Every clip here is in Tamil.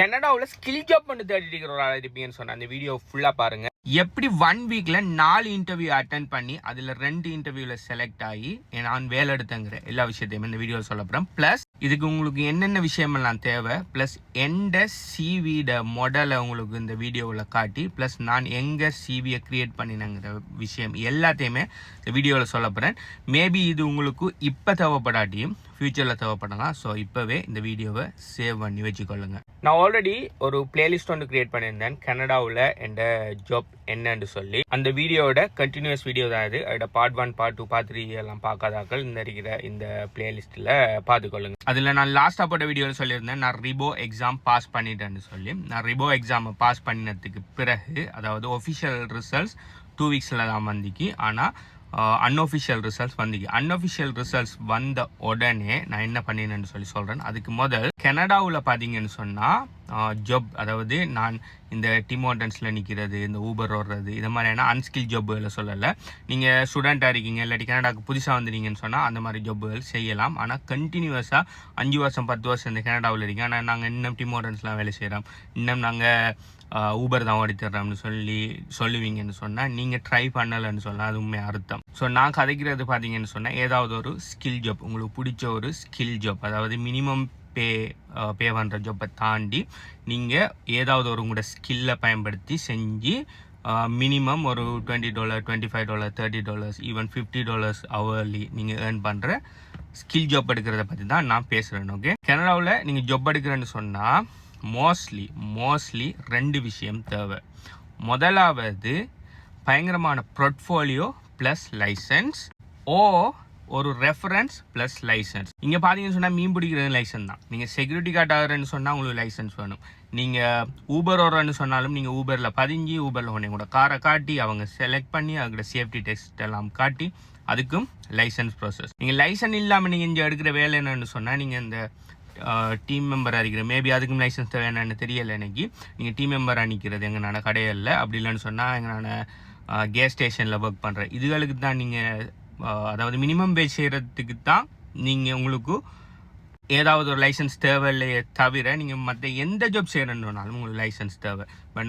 கனடாவில் ஸ்கில் ஜாப் பண்ணி தேடிட்டு இருக்கிற ஒரு ஆள் இருப்பீங்கன்னு சொன்ன அந்த வீடியோ ஃபுல்லாக பாருங்க. எப்படி 1 வீக்ல 4 இன்டர்வியூ அட்டன் பண்ணி அதில் 2 இன்டர்வியூல செலக்ட் ஆகி நான் வேலை எடுத்தங்கிற எல்லா விஷயத்தையும் இந்த வீடியோ சொல்ல போகிறேன். ப்ளஸ் இதுக்கு உங்களுக்கு என்னென்ன விஷயமெல்லாம் தேவை, ப்ளஸ் எந்த சிவியோட மாடலை உங்களுக்கு இந்த வீடியோவில் காட்டி, ப்ளஸ் நான் எங்கே சிவியை கிரியேட் பண்ணினங்கிற விஷயம் எல்லாத்தையுமே இந்த வீடியோவில் சொல்ல போகிறேன். மேபி இது உங்களுக்கு இப்போ தேவைப்படாட்டியும் ஃபியூச்சரில் தேவைப்படலாம். ஸோ இப்போவே இந்த வீடியோவை சேவ் பண்ணி வச்சுக்கொள்ளுங்க. நான் ஆல்ரெடி ஒரு பிளேலிஸ்ட் ஒன்று கிரியேட் பண்ணியிருந்தேன் கனடாவில் எந்த ஜாப் என்னன்னு சொல்லி. அந்த வீடியோட கண்டினியூஸ் வீடியோ தான் இது. அதோட பார்ட் 1, பார்ட் 2, பார்ட் 3 எல்லாம் பார்க்காதாக்கள் இந்த இருக்கிற இந்த பிளேலிஸ்ட்டில் பார்த்துக்கொள்ளுங்க. அதில் நான் லாஸ்ட்டாக போட்ட வீடியோவில் சொல்லியிருந்தேன் நான் ரிபோ எக்ஸாம் பாஸ் பண்ணிட்டேன்னு சொல்லி. நான் ரிபோ எக்ஸாமை பாஸ் பண்ணினதுக்கு பிறகு, அதாவது ஒஃபிஷியல் ரிசல்ட்ஸ் 2 வீக்ஸில் தான் வந்திக்கு. ஆனால் அன்ஒஃபிஷியல் ரிசல்ட்ஸ் வந்திக்கு. அன்ஒஃபிஷியல் ரிசல்ட்ஸ் வந்த உடனே நான் என்ன பண்ணினேன்னு சொல்லி சொல்கிறேன். அதுக்கு முதல் கனடாவில் பார்த்தீங்கன்னு சொன்னால் ஜாப், அதாவது நான் இந்த டிம் ஹார்டன்ஸில் நிற்கிறது, இந்த ஊபர் ஓடுறது, இது மாதிரியான அன்ஸ்கில் ஜாப்புகளை சொல்லலை. நீங்கள் ஸ்டூடெண்ட்டாக இருக்கீங்க இல்லாட்டி கனடாவுக்கு புதுசாக வந்துட்டீங்கன்னு சொன்னால் அந்த மாதிரி ஜாப்புகள் செய்யலாம். ஆனால் கண்டினியூஸாக 5 வருஷம் 10 வருஷம் இந்த கனடாவில் இருக்கீங்க. ஆனால் நாங்கள் இன்னும் டிம் ஹார்டன்ஸ்லாம் வேலை செய்கிறோம், இன்னும் நாங்கள் ஊபர் தான் ஓடித்தர்றோம்னு சொல்லுவீங்கன்னு சொன்னால் நீங்கள் ட்ரை பண்ணலைன்னு சொன்னால் அது உண்மை அர்த்தம். ஸோ நான் கதைக்கிறது பார்த்தீங்கன்னு சொன்னால் ஏதாவது ஒரு ஸ்கில் ஜாப், உங்களுக்கு பிடிச்ச ஒரு ஸ்கில் ஜாப், அதாவது மினிமம் பே பண்ணுற ஜாப்பை தாண்டி நீங்கள் ஏதாவது ஒரு உங்களோட ஸ்கில்லை பயன்படுத்தி செஞ்சு மினிமம் ஒரு $20, $25, $30, ஈவன் $50 ஹவர்லி நீங்கள் ஏர்ன் பண்ணுற ஸ்கில் ஜாப் எடுக்கிறத பற்றி தான் நான் பேசுகிறேன். ஓகே, கனடாவில் நீங்கள் ஜாப் எடுக்கிறேன்னு சொன்னால் மோஸ்ட்லி 2 விஷயம் தேவை. முதலாவது பயங்கரமான போர்ட்ஃபோலியோ ப்ளஸ் லைசன்ஸ், ஒரு ரெஃபரன்ஸ் ப்ளஸ் லைசன்ஸ். இங்கே பார்த்தீங்கன்னு சொன்னால் மீன் பிடிக்கிறது லைசன்ஸ் தான். நீங்கள் செக்யூரிட்டி கார்டு ஆகிறேன்னு சொன்னால் உங்களுக்கு லைசன்ஸ் வேணும். நீங்கள் ஊபர் ஓடுறன்னு சொன்னாலும் நீங்கள் ஊபரில் பதிஞ்சு ஊபரில் உடனே கூட காரை காட்டி அவங்க செலக்ட் பண்ணி அதோட சேஃப்டி டெஸ்ட் எல்லாம் காட்டி அதுக்கும் லைசன்ஸ் ப்ராசஸ். நீங்கள் லைசன்ஸ் இல்லாமல் நீங்கள் இங்கே எடுக்கிற வேலை என்னன்னு சொன்னால் நீங்கள் இந்த டீம் மெம்பராக இருக்கிற, மேபி அதுக்கும் லைசன்ஸ் தேவை என்னன்னு தெரியலை எனக்கு. நீங்கள் டீம் மெம்பராக நிற்கிறது எங்களான கடையில், அப்படி இல்லைன்னு சொன்னால் எங்களான கேஸ் ஸ்டேஷனில் ஒர்க் பண்ணுற இதுகளுக்கு தான் நீங்கள், அதாவது மினிமம் பேஜ் செய்கிறதுக்கு தான் நீங்கள் உங்களுக்கு ஏதாவது ஒரு லைசன்ஸ் தேவையில்லையே தவிர நீங்கள் மற்ற எந்த ஜாப் செய்கிறேன்னாலும் உங்களுக்கு லைசன்ஸ் தேவை. இப்போ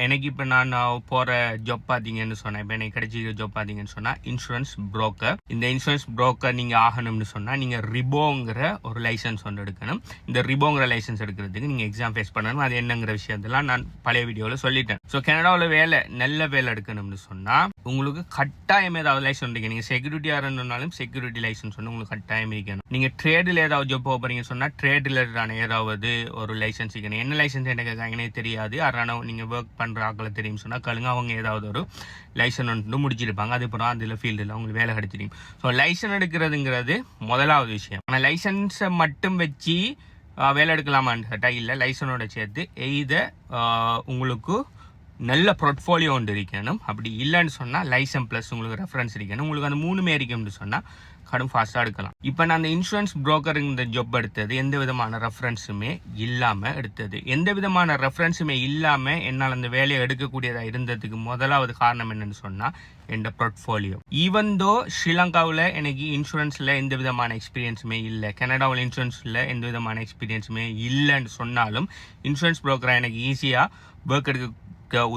எனக்கு இப்போ நான் போகிற ஜாப் பார்த்தீங்கன்னு சொன்னேன், இப்போ எனக்கு கிடைச்சிக்கிற ஜாப் பார்த்தீங்கன்னு சொன்னால் இன்சூரன்ஸ் புரோக்கர். இந்த இன்சூரன்ஸ் புரோக்கர் நீங்கள் ஆகணும்னு சொன்னால் நீங்கள் ரிபோங்கிற ஒரு லைசன்ஸ் ஒன்று எடுக்கணும். இந்த ரிபோங்கிற லைசன்ஸ் எடுக்கிறதுக்கு நீங்கள் எக்ஸாம் ஃபேஸ் பண்ணணும். அது என்னங்கிற விஷயத்தெல்லாம் நான் பழைய வீடியோவில் சொல்லிட்டேன். ஸோ கனடாவில் நல்ல வேலை எடுக்கணும்னு சொன்னால் உங்களுக்கு கட்டாயம் ஏதாவது லைசன்ஸ் இருக்கு. நீங்கள் செக்யூரிட்டியாக இருந்தாலும் செக்யூரிட்டி லைசன்ஸ் ஒன்று உங்களுக்கு கட்டாயம் இருக்கணும். நீங்கள் ட்ரேடில் ஏதாவது ஜாப் போகிறீங்கன்னு சொன்னால் ட்ரேட் ரிலேட்டடான ஏதாவது ஒரு லைசன்ஸ் இருக்கணும். என்ன லைசன்ஸ் எனக்கு தெரியாது, அதனால் நீங்கள் ஒர்க் பண்ணுற ஆக்களை தெரியும் சொன்னால் கழுங்க அவங்க ஏதாவது ஒரு லைசன்ஸ் வந்து முடிச்சிருப்பாங்க. அதுக்கப்புறம் அதில் ஃபீல்டில் அவங்களுக்கு வேலை கிடைச்சிருக்கும். ஸோ லைசன்ஸ் எடுக்கிறதுங்கிறது முதலாவது விஷயம். ஆனால் லைசன்ஸை மட்டும் வச்சு வேலை எடுக்கலாமான்னு கேட்டால் இல்லை, லைசனோட சேர்த்து உங்களுக்கு நல்ல போர்ட்ஃபோலியோ ஒன்று இருக்கணும். அப்படி இல்லைன்னு சொன்னால் லைசன்ஸ் ப்ளஸ் உங்களுக்கு ரெஃபரன்ஸ் இருக்கணும். உங்களுக்கு அந்த 3மே இருக்கும்னு சொன்னால் கடும் ஃபாஸ்ட்டாக எடுக்கலாம். இப்போ நான் அந்த இன்சூரன்ஸ் புரோக்கர் இந்த ஜாப் எடுத்தது எந்த விதமான ரெஃபரன்ஸுமே இல்லாமல் எடுத்தது. எந்த விதமான ரெஃபரன்ஸுமே இல்லாமல் என்னால் அந்த வேலையை எடுக்கக்கூடியதாக இருந்ததுக்கு முதலாவது காரணம் என்னன்னு சொன்னால் என் போர்ட்ஃபோலியோ. ஈவன் தோ ஸ்ரீலங்காவில் எனக்கு இன்சூரன்ஸில் எந்த விதமான எக்ஸ்பீரியன்ஸுமே இல்லை, கனடாவில் இன்சூரன்ஸில் எந்த விதமான எக்ஸ்பீரியன்ஸுமே இல்லைன்னு சொன்னாலும் இன்சூரன்ஸ் புரோக்கராக எனக்கு ஈஸியாக ஒர்க் எடுக்க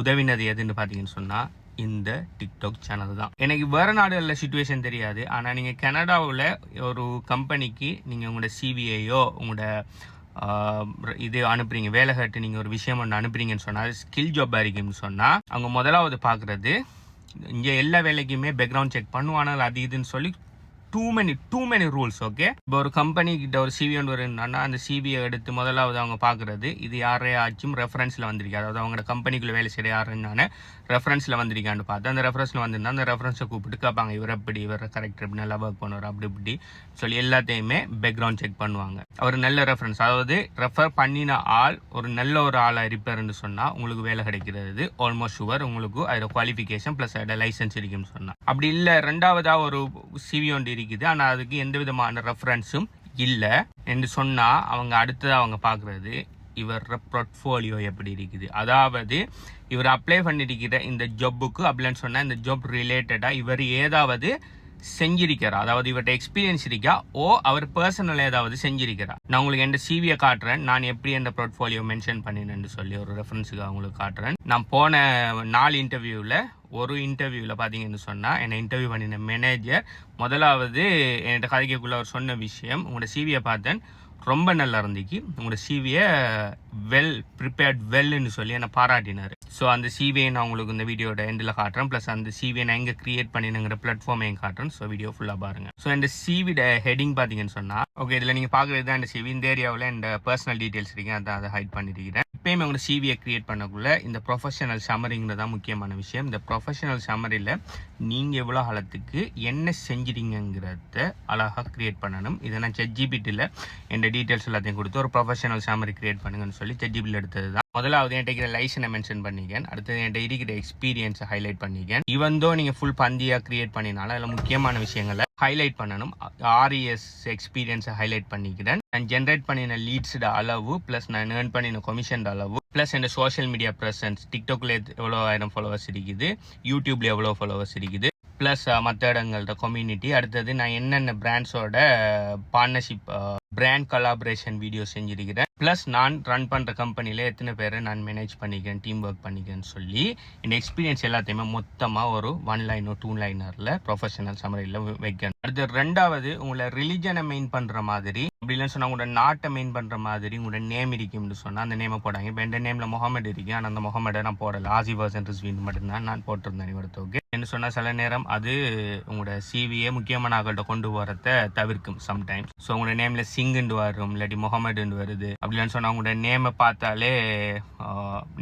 உதவினது எதுன்னு பார்த்தீங்கன்னு சொன்னால் இந்த டிக்டாக் சேனல் தான். எனக்கு வேறு நாடுகளில் சிச்சுவேஷன் தெரியாது. ஆனால் நீங்கள் கனடாவில் ஒரு கம்பெனிக்கு நீங்கள் உங்களோட சிவிஐயோ உங்களோட இது அனுப்புறீங்க, வேலை கேட்டு நீங்கள் ஒரு விஷயம் ஒன்று அனுப்புறீங்கன்னு சொன்னால் ஸ்கில் ஜாப் இருக்குன்னு சொன்னால் அவங்க முதலாவது பார்க்குறது இங்கே எல்லா வேலைக்குமே பேக்ரவுண்ட் செக் பண்ணுவானால் அது இதுன்னு சொல்லி too many rules. ஓகே, இப்போ ஒரு கம்பெனி கிட்ட ஒரு சிவி ஒன்று வருன்னா அந்த சிவியை எடுத்து முதலாவது அவங்க பார்க்குறது இது யாரையாச்சும் ரெஃபரன்ஸில் வந்திருக்கு, அதாவது அவங்களோட கம்பெனிக்குள்ளே வேலை செய்கிற யாருன்னு ரெஃபரன்ஸில் வந்திருக்கான்னு பார்த்து அந்த ரெஃபரன்ஸில் வந்திருந்தா அந்த ரெஃபரன்ஸை கூப்பிட்டு கேட்பாங்க, இவர் கரெக்ட் இப்படி நல்லா ஒர்க் பண்ணுவார் அப்படி இப்படி சொல்லி எல்லாத்தையுமே பேக்ரவுண்ட் செக் பண்ணுவாங்க. அவர் நல்ல ரெஃபரன்ஸ், அதாவது ரெஃபர் பண்ணின ஆள் ஒரு நல்ல ஒரு ஆளாக இருப்பாருன்னு சொன்னால் உங்களுக்கு வேலை கிடைக்கிறது ஆல்மோஸ்ட் ஷுவர். உங்களுக்கு அதோட குவாலிஃபிகேஷன் ப்ளஸ் அதோட லைசன்ஸ் இருக்குன்னு சொன்னால். அப்படி இல்லை ரெண்டாவதாக ஒரு சிவி ஒன்று இருக்குது ஆனால் அதுக்கு எந்த விதமான ரெஃபரன்ஸும் இல்லை என்று சொன்னால் அவங்க அடுத்ததாக அவங்க பார்க்குறது இவர் போர்ட்ஃபோலியோ எப்படி இருக்குது, அதாவது இவர் அப்ளை பண்ணியிருக்கிற இந்த ஜாப்புக்கு அப்படின்னு சொன்னால் இந்த ஜாப் ரிலேட்டடாக இவர் ஏதாவது செஞ்சிருக்கிறா, அதாவது இவர்கிட்ட எக்ஸ்பீரியன்ஸ் இருக்கா, அவர் பர்சனல் ஏதாவது செஞ்சிருக்கிறா. நான் உங்களுக்கு என் சிவியை காட்டுறேன், நான் எப்படி என் போர்ட்ஃபோலியோ மென்ஷன் பண்ணினேன்னு சொல்லி ஒரு ரெஃபரன்ஸுக்கு அவங்களுக்கு காட்டுறேன். நான் போன 4 இன்டர்வியூவில் ஒரு இன்டர்வியூவில் பார்த்தீங்கன்னு சொன்னால் என்னை இன்டர்வியூ பண்ணின மேனேஜர் முதலாவது என்கிட்ட கதைக்குள்ளே அவர் சொன்ன விஷயம், உங்களோட சிவியை பார்த்தேன் ரொம்ப நல்லா இருந்துச்சு, உங்களோட சிவியை வெல் ப்ரிப்பேர்ட் வெல்னு சொல்லி என்னை பாராட்டினார். ஸோ அந்த சிவியை நான் உங்களுக்கு இந்த வீடியோட எண்டில் காட்டுறேன், ப்ளஸ் அந்த சிவியை நான் எங்கே கிரியேட் பண்ணினுங்கிற பிளாட்ஃபார்மையும் காட்டுறேன். ஸோ வீடியோ ஃபுல்லாக பாருங்கள். ஸோ இந்த சிவியோட ஹெட்டிங் பார்த்தீங்கன்னு சொன்னால், ஓகே இதில் நீங்கள் பார்க்குறது தான் இந்த சிவி. இந்த ஏரியாவில் இந்த பர்சனல் டீட்டெயில்ஸ் இருக்கு, அதான் அதை ஹைட் பண்ணியிருக்கிறேன். எப்பயுமே உங்களோட சிவியை கிரியேட் பண்ணக்குள்ள இந்த ப்ரொஃபஷனல் சம்மரிங்கிறது தான் முக்கியமான விஷயம். இந்த ப்ரொஃபஷனல் சம்மரியில் நீங்கள் எவ்வளோ காலத்துக்கு என்ன செஞ்சிட்டீங்கிறத அழகாக கிரியேட் பண்ணணும். இதை நான் ChatGPTயில் என் டீட்டெயில்ஸ் எல்லாத்தையும் கொடுத்து ஒரு ப்ரொஃபஷனல் சம்மரி கிரியேட் பண்ணுங்கன்னு சொல்லி ChatGPTயில் எடுத்தது தான். முதலாவது என்கிட்ட இருக்கிற லைசனை மென்ஷன் பண்ணிக்கேன், அடுத்தது என்கிட்ட இருக்கிற எக்ஸ்பீரியன்ஸை ஹைலைட் பண்ணிக்கேன். இவந்தோ நீங்கள் ஃபுல் பந்தியாக கிரியேட் பண்ணினாலும் அதில் முக்கியமான விஷயங்களை ஹைலைட் பண்ணணும். RES எக்ஸ்பீரியன்ஸை ஹைலைட் பண்ணிக்கிறேன். நான் ஜென்ரேட் பண்ணின லீட்ஸோட அளவு, ப்ளஸ் நான் ஏர்ன் பண்ணின கமிஷன் அளவு, plus n social media presence, டிக்டாக்ல எவ்வளோ 1000 ஃபாலோவர்ஸ் இருக்குது, யூடியூப்ல எவ்வளோ ஃபாலோவர்ஸ் இருக்குது, ப்ளஸ் மற்ற இடங்களோட கம்யூனிட்டி. அடுத்தது நான் என்னென்ன பிராண்ட்ஸோட பார்ட்னர்ஷிப் பிராண்ட் கொலாபரேஷன் வீடியோ செஞ்சிருக்கிறேன், ப்ளஸ் நான் ரன் பண்ணுற கம்பெனியில் எத்தனை பேரை நான் மேனேஜ் பண்ணிக்கிறேன், டீம் ஒர்க் பண்ணிக்கிறேன்னு சொல்லி என் எக்ஸ்பீரியன்ஸ் எல்லாத்தையுமே மொத்தமாக ஒரு 1 லைனோ 2 லைனரில் ப்ரொஃபஷனல் சம்மரியில் வைக்கணும். அடுத்து ரெண்டாவது உங்களை ரிலிஜனை மெயின் பண்ணுற மாதிரி, அப்படி இல்லைன்னு சொன்னால் உங்களோட நாட்டை மெயின் பண்ணுற மாதிரி உங்களோட நேம் இருக்கும்னு சொன்னால் அந்த நேமை போடாங்க. இப்போ என் நேமில் முகமது இருக்கு, ஆனால் அந்த முகமதை நான் போடலை, ஆசி வர்சன் ரிஸ்வீன் மட்டும்தான் நான் போட்டிருந்தேன் இவரத்துக்கு என்ன சொன்னால் சில நேரம் அது உங்களோட சிவியை முக்கியமான ஆகள்கிட்ட கொண்டு வரத்தை தவிர்க்கும் சம்டைம்ஸ். ஸோ உங்களோட நேமில் சிங்குண்டு வரும், இல்லாட்டி முகமதுன்னு வருது, அப்படின்னு சொன்னால் உங்களோட நேமை பார்த்தாலே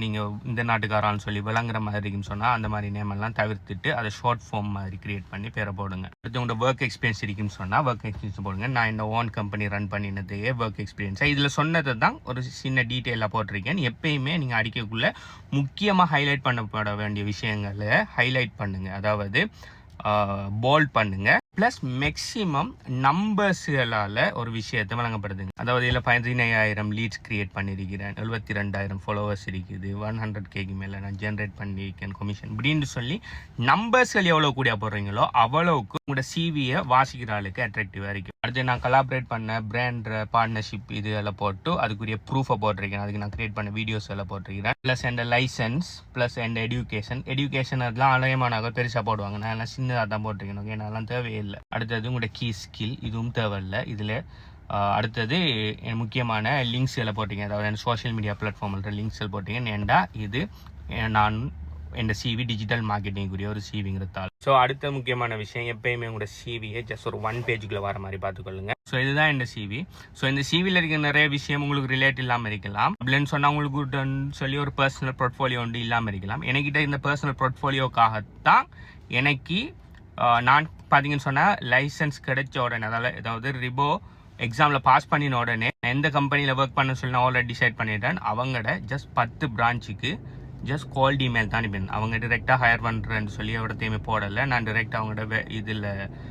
நீங்கள் இந்த நாட்டுக்காரான்னு சொல்லி விளங்குற மாதிரி இருக்குன்னு சொன்னால் அந்த மாதிரி நேமெல்லாம் தவிர்த்துட்டு அதை ஷார்ட் ஃபார்ம் மாதிரி கிரியேட் பண்ணி பேரை போடுங்க. அடுத்து உங்களோட ஒர்க் எக்ஸ்பீரியன்ஸ் இருக்குன்னு சொன்னால் ஒர்க் எக்ஸ்பீரியன்ஸ் போடுங்க. நான் இந்த ஓன் கம்பெனி ரன் பண்ணினதையே ஒர்க் எக்ஸ்பீரியன்ஸாக இதில் சொன்னதை தான் ஒரு சின்ன டீட்டெயிலாக போட்டிருக்கேன். எப்பயுமே நீங்கள் அடிக்கக்குள்ளே முக்கியமாக ஹைலைட் பண்ணப்பட வேண்டிய விஷயங்களை ஹைலைட் பண்ணுங்க, அதாவது போல்ட் பண்ணுங்க. ப்ளஸ் மேக்ஸிமம் நம்பர்ஸ்களால் ஒரு விஷயத்தை வழங்கப்படுதுங்க. அதாவது இதில் 15,000 லீட்ஸ் கிரியேட் பண்ணியிருக்கிறேன், 72,000 ஃபாலோவர்ஸ் இருக்குது, 100K மேலே நான் ஜென்ரேட் பண்ணியிருக்கேன் கமிஷன், இப்படின்னு சொல்லி நம்பர்ஸ்கள் எவ்வளோ கூடிய போடுறீங்களோ அவ்வளோக்கு உங்களோட சிவியை வாசிக்கிற ஆளுக்கு அட்ராக்டிவாக இருக்கும். அடுத்து நான் கொலாபரேட் பண்ண பிராண்ட் பார்ட்னர்ஷிப் இது எல்லாம் போட்டு அதுக்குரிய ப்ரூஃபை போட்டிருக்கேன், அதுக்கு நான் கிரியேட் பண்ண வீடியோஸ் எல்லாம் போட்டிருக்கிறேன். Plus n licence, plus n education அதெல்லாம் அலையமானாக பெருசாக போடுவாங்க, நான் எல்லாம் சின்னதாக தான் போட்டிருக்கேன். ஓகே, நான் தேவையில்லை. அடுத்தது உங்களோட கீ ஸ்கில், இதுவும் தேவையில்லை இதில். அடுத்தது முக்கியமான லிங்க்ஸ்களை போட்டிங்க, அதாவது சோஷியல் மீடியா பிளாட்ஃபார்மில் லிங்க்ஸ்கள் போட்டிங்க. ஏண்டா இது நான் என் சிவி டிஜிட்டல் மார்க்கெட்டிங்குரிய ஒரு சிவிங்கிறதால். ஸோ அடுத்த முக்கியமான விஷயம், எப்பயுமே உங்களோட சிவியை ஜஸ்ட் ஒரு 1 பேஜுக்குள்ள வர மாதிரி பார்த்துக்கொள்ளுங்க. ஸோ இதுதான் இந்த சிவி. ஸோ இந்த சிவியில் இருக்க நிறைய விஷயம் உங்களுக்கு ரிலேட் இல்லாமல் இருக்கலாம், அப்படின்னு சொன்னால் உங்களுக்கு சொல்லி ஒரு பர்சனல் போர்ட்ஃபோலியோ ஒன்று இல்லாமல் இருக்கலாம். என்கிட்ட இந்த பர்சனல் போர்ட்ஃபோலியோக்காகத்தான் எனக்கு நான் பார்த்தீங்கன்னு சொன்னால் லைசன்ஸ் கிடைச்ச உடனே, அதாவது ரிபோ எக்ஸாமில் பாஸ் பண்ணின உடனே எந்த கம்பெனியில் ஒர்க் பண்ண சொல்லி நான் ஆல்ரெடி டிசைட் பண்ணிட்டேன். அவங்களோட ஜஸ்ட் 10 பிரான்ச்சுக்கு ஜஸ்ட் கால்ட் இமெயில் தான் அனுப்பினேன். அவங்க டிரெக்டாக ஹையர் பண்ணுறேன்னு சொல்லி அவடத்தையுமே போடலை. நான் டிரெக்டாக அவங்களோட இதில்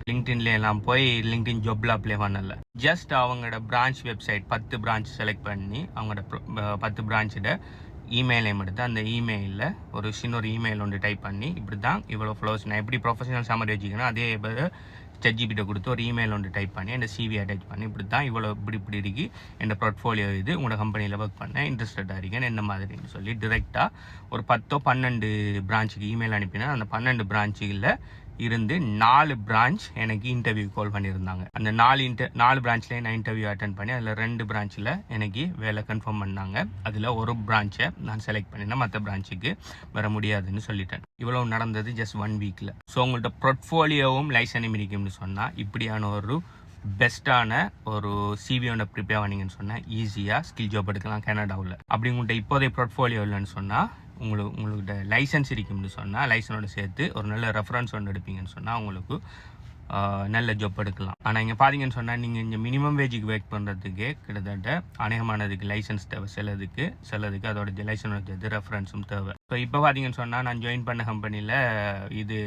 லிங்க்டின்ல எல்லாம் போய் லிங்க்டின் ஜாப்ல அப்ளை பண்ணலை. ஜஸ்ட் அவங்களோட பிரான்ச் வெப்சைட் 10 பிரான்ச் செலக்ட் பண்ணி அவங்களோட 10 பிரான்ச்சோட இமெயில் நேம் எடுத்து அந்த இமெயிலில் ஒரு சின்ன ஒரு இமெயில் ஒன்று டைப் பண்ணி இப்படி தான் இவ்வளோ ஃப்ளோஸ் நான் எப்படி ப்ரொஃபஷனல் சம்மரி வச்சுக்கணும் அதே ChatGPT கொடுத்து ஒரு இமெயில் ஒன்று டைப் பண்ணி என் சிவி அட்டாச் பண்ணி இப்படி தான் இவ்வளோ இப்படி இருக்கு என் போர்ட்ஃபோலியோ இது உங்களோட கம்பெனியில் ஒர்க் பண்ண இன்ட்ரெஸ்டடாக இருக்கேன் என்ன மாதிரின்னு சொல்லி டிரெக்டாக ஒரு 10-12 பிரான்ச்சுக்கு இமெயில் அனுப்பினேன். அந்த 12 பிரான்ச்சுகளில் இருந்து 4 பிரான்ச் எனக்கு இன்டர்வியூ கால் பண்ணியிருந்தாங்க. அந்த 4 பிரான்ச்லேயே நான் இன்டர்வியூ அட்டன் பண்ணி அதில் 2 பிரான்ச்சில் எனக்கு வேலை கன்ஃபார்ம் பண்ணாங்க. அதில் ஒரு பிரான்ச்சை நான் செலக்ட் பண்ணினேன், மற்ற பிரான்ச்சுக்கு வர முடியாதுன்னு சொல்லிட்டேன். இவ்வளோ நடந்தது ஜஸ்ட் 1 வீக்கில். ஸோ உங்கள்கிட்ட போர்ட்ஃபோலியோவும் லைசனும் இருக்கும்னு சொன்னால் இப்படியான ஒரு பெஸ்ட்டான ஒரு சிவியோட ப்ரிப்பேர் பண்ணிங்கன்னு சொன்னால் ஈஸியாக ஸ்கில் ஜாப் எடுக்கலாம் கனடாவில். அப்படி உங்கள்கிட்ட இப்போதைய போர்ட்ஃபோலியோ இல்லைன்னு சொன்னால் உங்கள்கிட்ட லைசன்ஸ் இருக்கும்னு சொன்னால் லைசனோட சேர்த்து ஒரு நல்ல ரெஃபரன்ஸ் ஒன்று எடுப்பீங்கன்னு சொன்னால் உங்களுக்கு நல்ல ஜாப் எடுக்கலாம். ஆனால் இங்கே பார்த்தீங்கன்னு சொன்னால் நீங்கள் இங்கே மினிமம் வேஜுக்கு ஒர்க் பண்ணுறதுக்கே கிட்டத்தட்ட அநேகமானதுக்கு லைசன்ஸ் தேவை, சிலதுக்கு அதோட லைசனோட சேர்த்து ரெஃபரன்ஸும் தேவை. ஸோ இப்போ பார்த்தீங்கன்னு சொன்னால் நான் ஜாயின் பண்ண கம்பெனியில் இது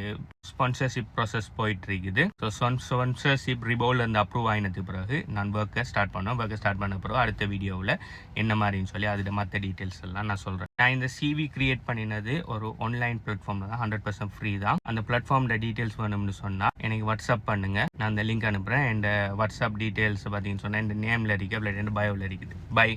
ஸ்பான்சர்ஷிப் ப்ராசஸ் போயிட்டு இருக்குது. ஸோ ஸ்பான்சர்ஷிப் ரிபோலேருந்து அப்ரூவ் ஆகினதுக்கு பிறகு நான் ஒர்க்கை ஸ்டார்ட் பண்ண பிறகு அடுத்த வீடியோவில் என்ன மாதிரின்னு சொல்லி அதோட மற்ற டீட்டெயில்ஸ் எல்லாம் நான் சொல்கிறேன். நான் இந்த சிவி கிரியேட் பண்ணினது ஒரு ஆன்லைன் பிளாட்ஃபார்மில் தான், 100% ஃப்ரீ தான். அந்த பிளாட்ஃபார்மோட டீட்டெயில்ஸ் வேணும்னு சொன்னால் எனக்கு வாட்ஸ்அப் பண்ணுங்கள், நான் அந்த லிங்க் அனுப்புகிறேன். என் வாட்ஸ்அப் டீட்டெயில்ஸ் பார்த்தீங்கன்னு சொன்னால் இந்த நேமில் இருக்குது, அப்படி பயோவில் இருக்குது. பை.